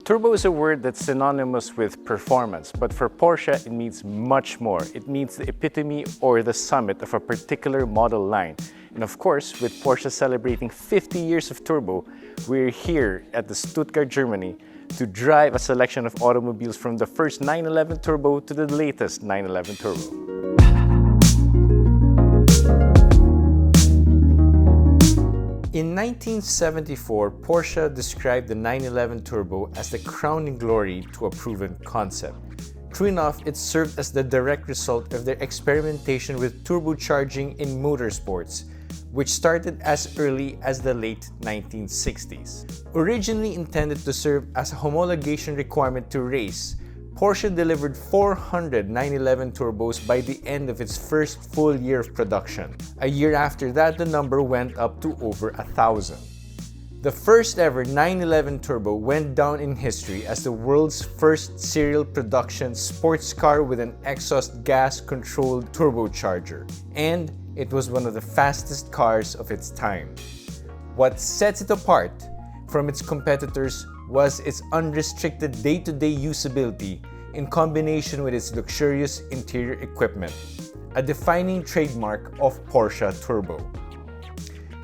Turbo is a word that's synonymous with performance, but for Porsche, it means much more. It means the epitome or the summit of a particular model line. And of course, with Porsche celebrating 50 years of Turbo, we're here at the Stuttgart, Germany, to drive a selection of automobiles from the first 911 Turbo to the latest 911 Turbo. In 1974, Porsche described the 911 Turbo as the crowning glory to a proven concept. True enough, it served as the direct result of their experimentation with turbocharging in motorsports, which started as early as the late 1960s. Originally intended to serve as a homologation requirement to race, Porsche delivered 400 911 turbos by the end of its first full year of production. A year after that, the number went up to over 1,000. The first ever 911 Turbo went down in history as the world's first serial production sports car with an exhaust gas-controlled turbocharger, and it was one of the fastest cars of its time. What sets it apart from its competitors was its unrestricted day-to-day usability in combination with its luxurious interior equipment, a defining trademark of Porsche Turbo.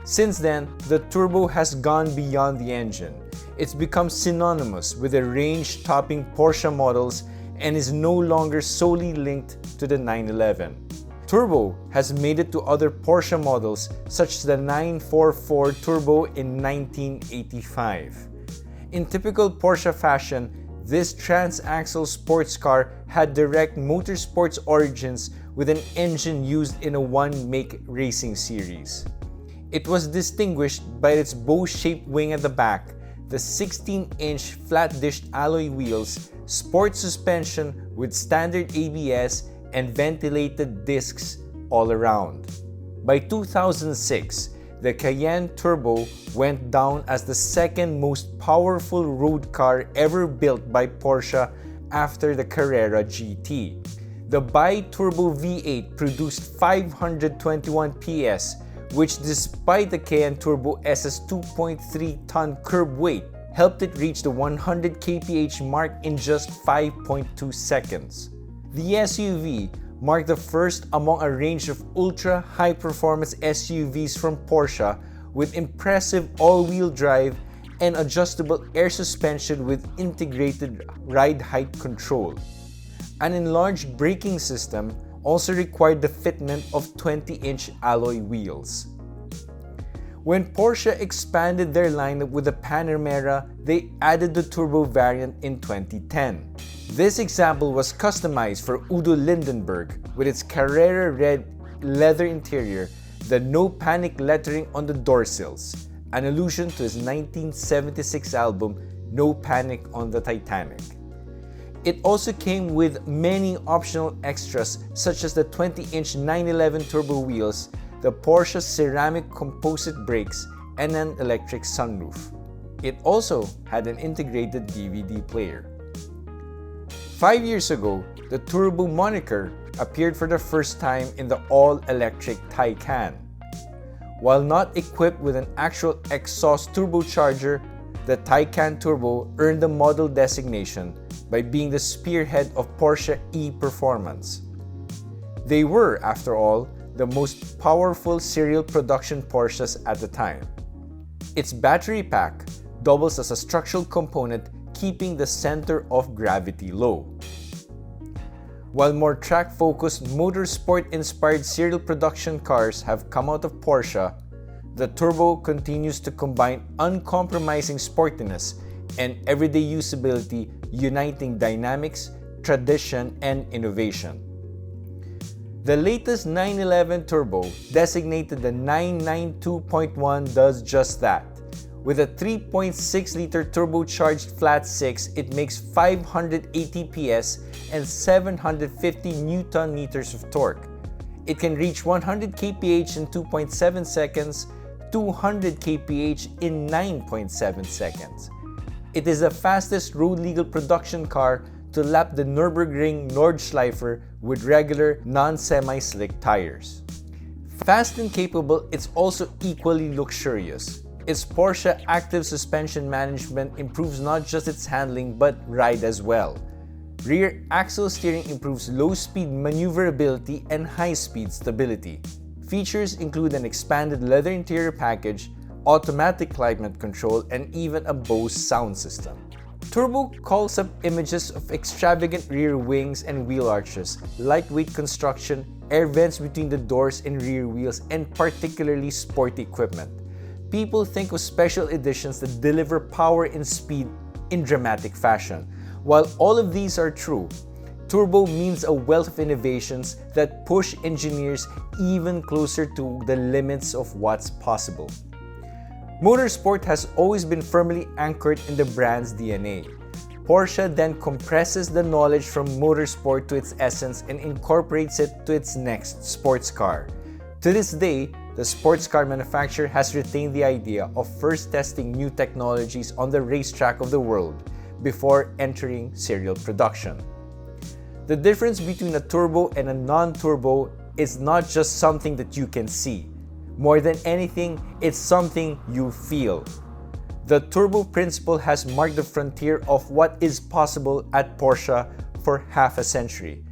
Since then, the Turbo has gone beyond the engine. It's become synonymous with the range-topping Porsche models and is no longer solely linked to the 911. Turbo has made it to other Porsche models such as the 944 Turbo in 1985. In typical Porsche fashion, this transaxle sports car had direct motorsports origins with an engine used in a one-make racing series. It was distinguished by its bow-shaped wing at the back, the 16-inch flat-dished alloy wheels, sport suspension with standard ABS, and ventilated discs all around. By 2006, the Cayenne Turbo went down as the second most powerful road car ever built by Porsche after the Carrera GT. The bi-turbo V8 produced 521 PS, which despite the Cayenne Turbo S's 2.3-ton curb weight, helped it reach the 100 kph mark in just 5.2 seconds. The SUV marked the first among a range of ultra-high-performance SUVs from Porsche with impressive all-wheel drive and adjustable air suspension with integrated ride height control. An enlarged braking system also required the fitment of 20-inch alloy wheels. When Porsche expanded their lineup with the Panamera, they added the Turbo variant in 2010. This example was customized for Udo Lindenberg with its Carrera red leather interior, the No Panic lettering on the door sills, an allusion to his 1976 album No Panic on the Titanic. It also came with many optional extras such as the 20-inch 911 Turbo wheels, the Porsche ceramic composite brakes, and an electric sunroof. It also had an integrated DVD player. 5 years ago, the Turbo moniker appeared for the first time in the all-electric Taycan. While not equipped with an actual exhaust turbocharger, the Taycan Turbo earned the model designation by being the spearhead of Porsche e-performance. They were, after all, the most powerful serial production Porsches at the time. Its battery pack doubles as a structural component, keeping the center of gravity low. While more track-focused, motorsport-inspired serial production cars have come out of Porsche, the Turbo continues to combine uncompromising sportiness and everyday usability, uniting dynamics, tradition, and innovation. The latest 911 Turbo, designated the 992.1, does just that. With a 3.6-liter turbocharged flat 6, it makes 580 PS and 750 Nm of torque. It can reach 100 kph in 2.7 seconds, 200 kph in 9.7 seconds. It is the fastest road-legal production car to lap the Nürburgring Nordschleife with regular, non-semi-slick tires. Fast and capable, it's also equally luxurious. Its Porsche active suspension management improves not just its handling but ride as well. Rear axle steering improves low-speed maneuverability and high-speed stability. Features include an expanded leather interior package, automatic climate control, and even a Bose sound system. Turbo calls up images of extravagant rear wings and wheel arches, lightweight construction, air vents between the doors and rear wheels, and particularly sporty equipment. People think of special editions that deliver power and speed in dramatic fashion. While all of these are true, Turbo means a wealth of innovations that push engineers even closer to the limits of what's possible. Motorsport has always been firmly anchored in the brand's DNA. Porsche then compresses the knowledge from motorsport to its essence and incorporates it to its next sports car. To this day, the sports car manufacturer has retained the idea of first testing new technologies on the racetrack of the world before entering serial production. The difference between a turbo and a non-turbo is not just something that you can see. More than anything, it's something you feel. The turbo principle has marked the frontier of what is possible at Porsche for half a century.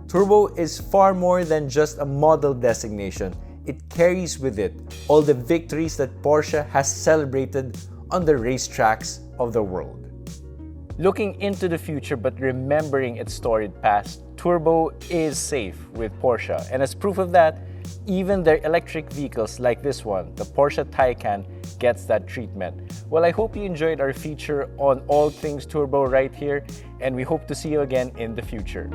Turbo is far more than just a model designation. It carries with it all the victories that Porsche has celebrated on the racetracks of the world. Looking into the future but remembering its storied past, Turbo is safe with Porsche, and as proof of that, even their electric vehicles like this one, the Porsche Taycan, gets that treatment. Well, I hope you enjoyed our feature on all things Turbo right here, and we hope to see you again in the future.